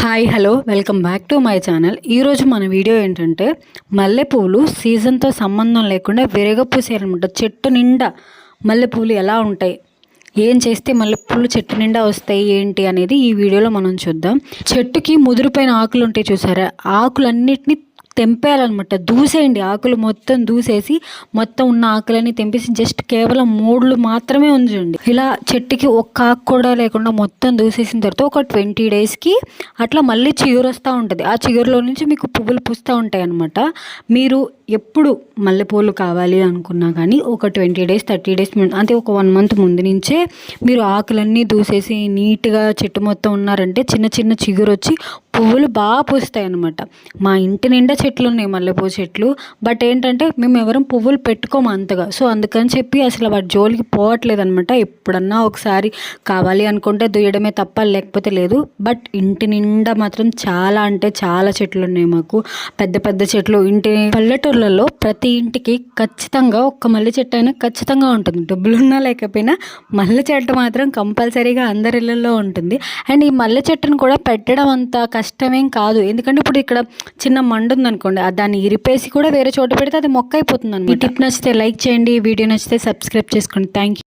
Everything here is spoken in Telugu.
Hi hello welcome back to my channel. ఈరోజు మన వీడియో ఏంటంటే మల్లెపూలు సీజన్తో సంబంధం లేకుండా విరగపూసేయాలన్నమాట. చెట్టు నిండా మల్లెపూలు ఎలా ఉంటాయి, ఏం చేస్తే మల్లెపూలు చెట్టు నిండా వస్తాయి ఏంటి అనేది ఈ వీడియోలో మనం చూద్దాం. చెట్టుకి ముదిరిపోయిన ఆకులు ఉంటాయి చూసారా, ఆకులన్నిటినీ తెంపేయాలన్నమాట. దూసేయండి, ఆకులు మొత్తం దూసేసి మొత్తం ఉన్న ఆకులన్నీ తెంపేసి జస్ట్ కేవలం మూడులు మాత్రమే ఉంచండి. ఇలా చెట్టుకి ఒక్క ఆకు కూడా లేకుండా మొత్తం దూసేసిన తర్వాత ఒక 20 డేస్కి అట్లా మళ్ళీ చిగురు వస్తూ ఉంటుంది. ఆ చిగురులో నుంచి మీకు పువ్వులు పూస్తూ ఉంటాయి అన్నమాట. మీరు ఎప్పుడు మల్లెపూలు కావాలి అనుకున్నా కానీ ఒక 20 డేస్ 30 డేస్ అంటే ఒక 1 మంత్ ముందు నుంచే మీరు ఆకులన్నీ దూసేసి నీట్గా చెట్టు మొత్తం ఉన్నారంటే చిన్న చిన్న చిగురు వచ్చి పువ్వులు బాగా పూస్తాయి అన్నమాట. మా ఇంటి నిండా చెట్లు ఉన్నాయి, మల్లెపూ చెట్లు. బట్ ఏంటంటే మేము ఎవరం పువ్వులు పెట్టుకోము అంతగా. సో అందుకని చెప్పి అసలు వాటి జోలికి పోవట్లేదు అనమాట. ఎప్పుడన్నా ఒకసారి కావాలి అనుకుంటే దుయ్యడమే తప్ప లేకపోతే లేదు. బట్ ఇంటి నిండా మాత్రం చాలా అంటే చాలా చెట్లు ఉన్నాయి మాకు, పెద్ద పెద్ద చెట్లు. ఇంటి పల్లెటూర్లలో ప్రతి ఇంటికి ఖచ్చితంగా ఒక్క మల్లె చెట్టు అయినా ఖచ్చితంగా ఉంటుంది. డబ్బులున్నా లేకపోయినా మల్లె చెట్టు మాత్రం కంపల్సరీగా అందరి ఇళ్ళల్లో ఉంటుంది. అండ్ ఈ మల్లె చెట్టును కూడా పెట్టడం అంత కష్టమేం కాదు. ఎందుకంటే ఇప్పుడు ఇక్కడ చిన్న మండు ఉందనుకోండి, దాన్ని ఇరిపేసి కూడా వేరే చోట పెడితే అది మొక్క అయిపోతుంది అనమాట. ఈ టిప్ నచ్చితే లైక్ చేయండి, వీడియో నచ్చితే సబ్స్క్రైబ్ చేసుకోండి. Thank you.